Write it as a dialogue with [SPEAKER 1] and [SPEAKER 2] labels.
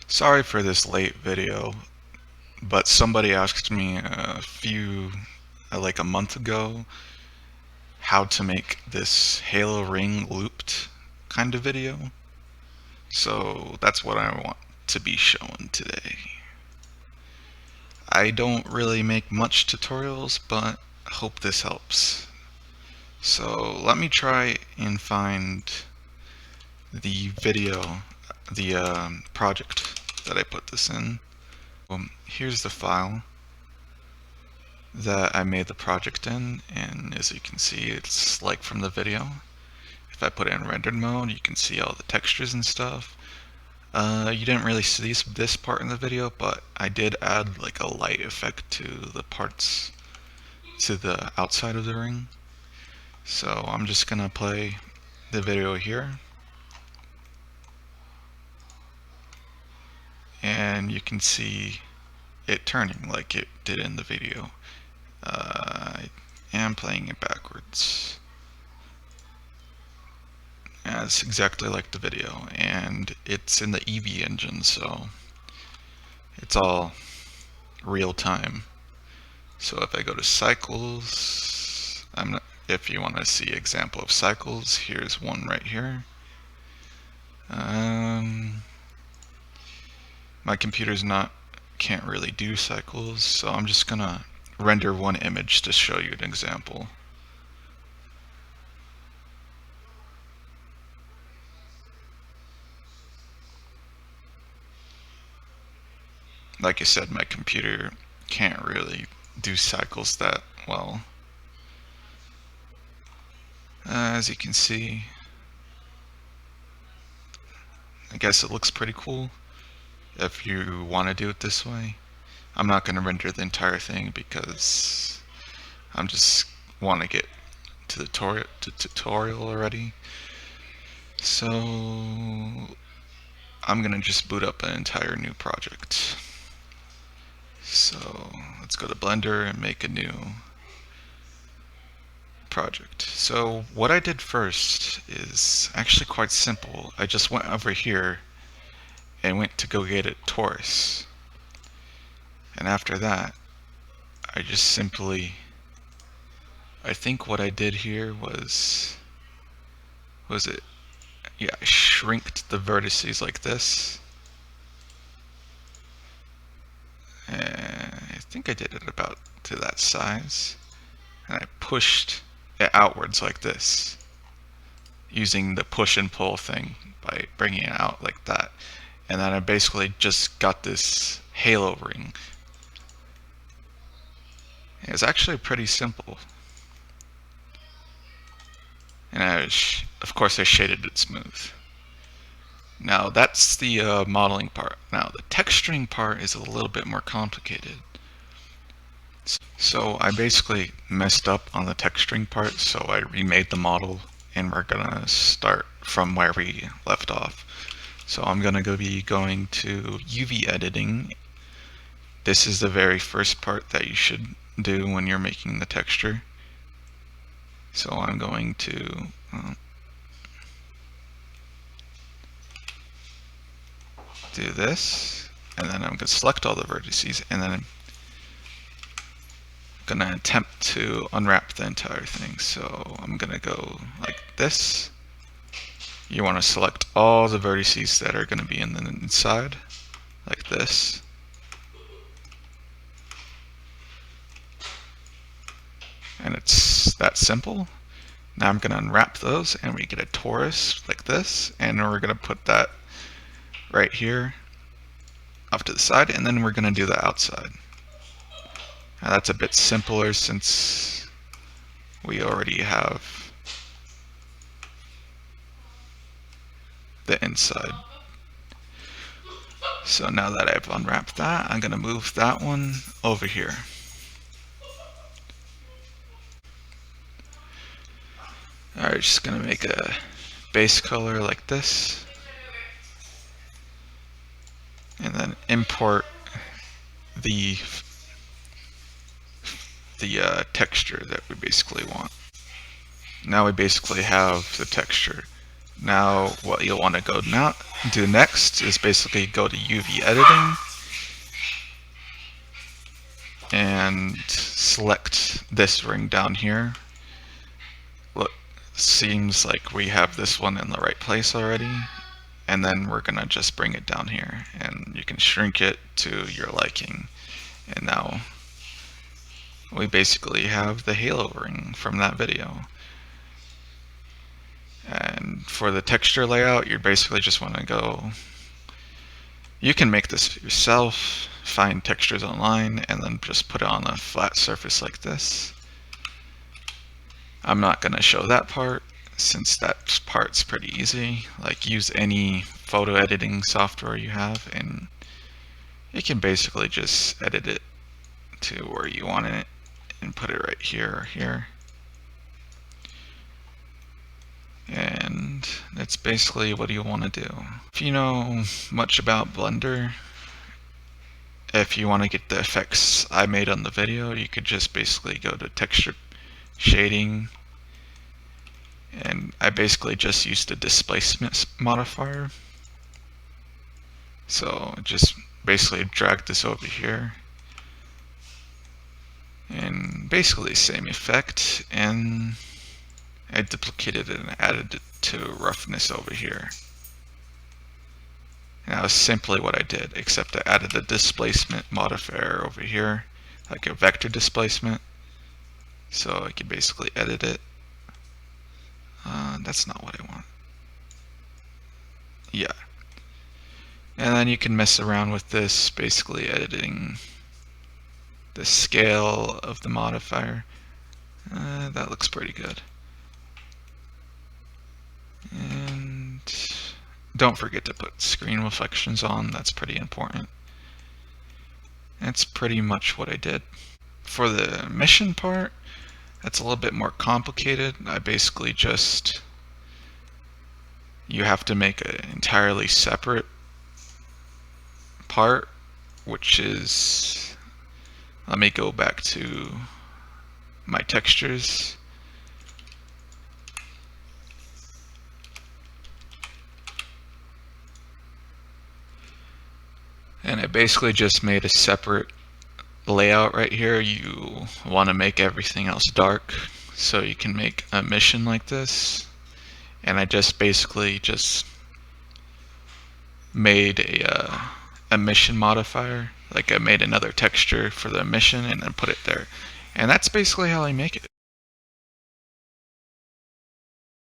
[SPEAKER 1] Sorry for this late video, but somebody asked me like a month ago, how to make this Halo ring looped kind of video. So that's what I want to be showing today. I don't really make much tutorials, but I hope this helps. So let me try and find the video, the project that I put this in. Here's the file that I made the project in, and as you can see, it's like from the video. If I put it in rendered mode, you can see all the textures and stuff. You didn't really see this part in the video, but I did add like a light effect to the parts to the outside of the ring. So I'm just gonna play the video here, and you can see it turning like it did in the video. I am playing it backwards. Yeah, it's exactly like the video, and it's in the Eevee engine, so it's all real time. So if I go to cycles, if you want to see example of cycles, here's one right here. My computer's can't really do cycles, so I'm just gonna render one image to show you an example. Like I said, my computer can't really do cycles that well. As you can see, I guess it looks pretty cool if you want to do it this way. I'm not going to render the entire thing because I'm just want to get to the tutorial already. So I'm going to just boot up an entire new project. So let's go to Blender and make a new project. So what I did first is actually quite simple. I just went over here and went to go get a torus. And after that, I just simply, I think what I did here was it? Yeah, I shrinked the vertices like this. And I think I did it about to that size. And I pushed it outwards like this, using the push and pull thing by bringing it out like that. And then I basically just got this halo ring. It's actually pretty simple. And of course I shaded it smooth. Now that's the modeling part. Now the texturing part is a little bit more complicated. So I basically messed up on the texturing part, so I remade the model, and we're gonna start from where we left off. So I'm gonna be going to UV editing. This is the very first part that you should do when you're making the texture. So I'm going to do this, and then I'm going to select all the vertices, and then I'm going to attempt to unwrap the entire thing. So I'm going to go like this. You want to select all the vertices that are going to be in the inside, like this. And it's that simple. Now I'm going to unwrap those, and we get a torus like this, and we're going to put that right here off to the side, and then we're going to do the outside. Now that's a bit simpler since we already have the inside. So now that I've unwrapped that, I'm going to move that one over here. Alright, just going to make a base color like this, and then import the texture that we basically want. Now we basically have the texture. Now what you'll want to do next is basically go to UV editing and select this ring down here. Look, seems like we have this one in the right place already. And then we're gonna just bring it down here, and you can shrink it to your liking. And now we basically have the halo ring from that video. And for the texture layout, you basically just want to go, you can make this yourself, find textures online, and then just put it on a flat surface like this. I'm not going to show that part, since that part's pretty easy. Like, use any photo editing software you have, and you can basically just edit it to where you want it and put it right here or here. And that's basically what you want to do. If you know much about Blender, if you want to get the effects I made on the video, you could just basically go to texture shading, and I basically just used a displacement modifier. So just basically drag this over here, and basically same effect, and I duplicated it and added it to roughness over here. And that was simply what I did, except I added a displacement modifier over here, like a vector displacement, so I can basically edit it. That's not what I want. Yeah. And then you can mess around with this, basically editing the scale of the modifier. That looks pretty good. And don't forget to put screen reflections on, that's pretty important. That's pretty much what I did. For the mission part, that's a little bit more complicated. I basically just, you have to make an entirely separate part, which is, let me go back to my textures. And I basically just made a separate layout right here. You want to make everything else dark, so you can make a mission like this. And I just basically just made a mission modifier. Like, I made another texture for the mission and then put it there. And that's basically how I make it.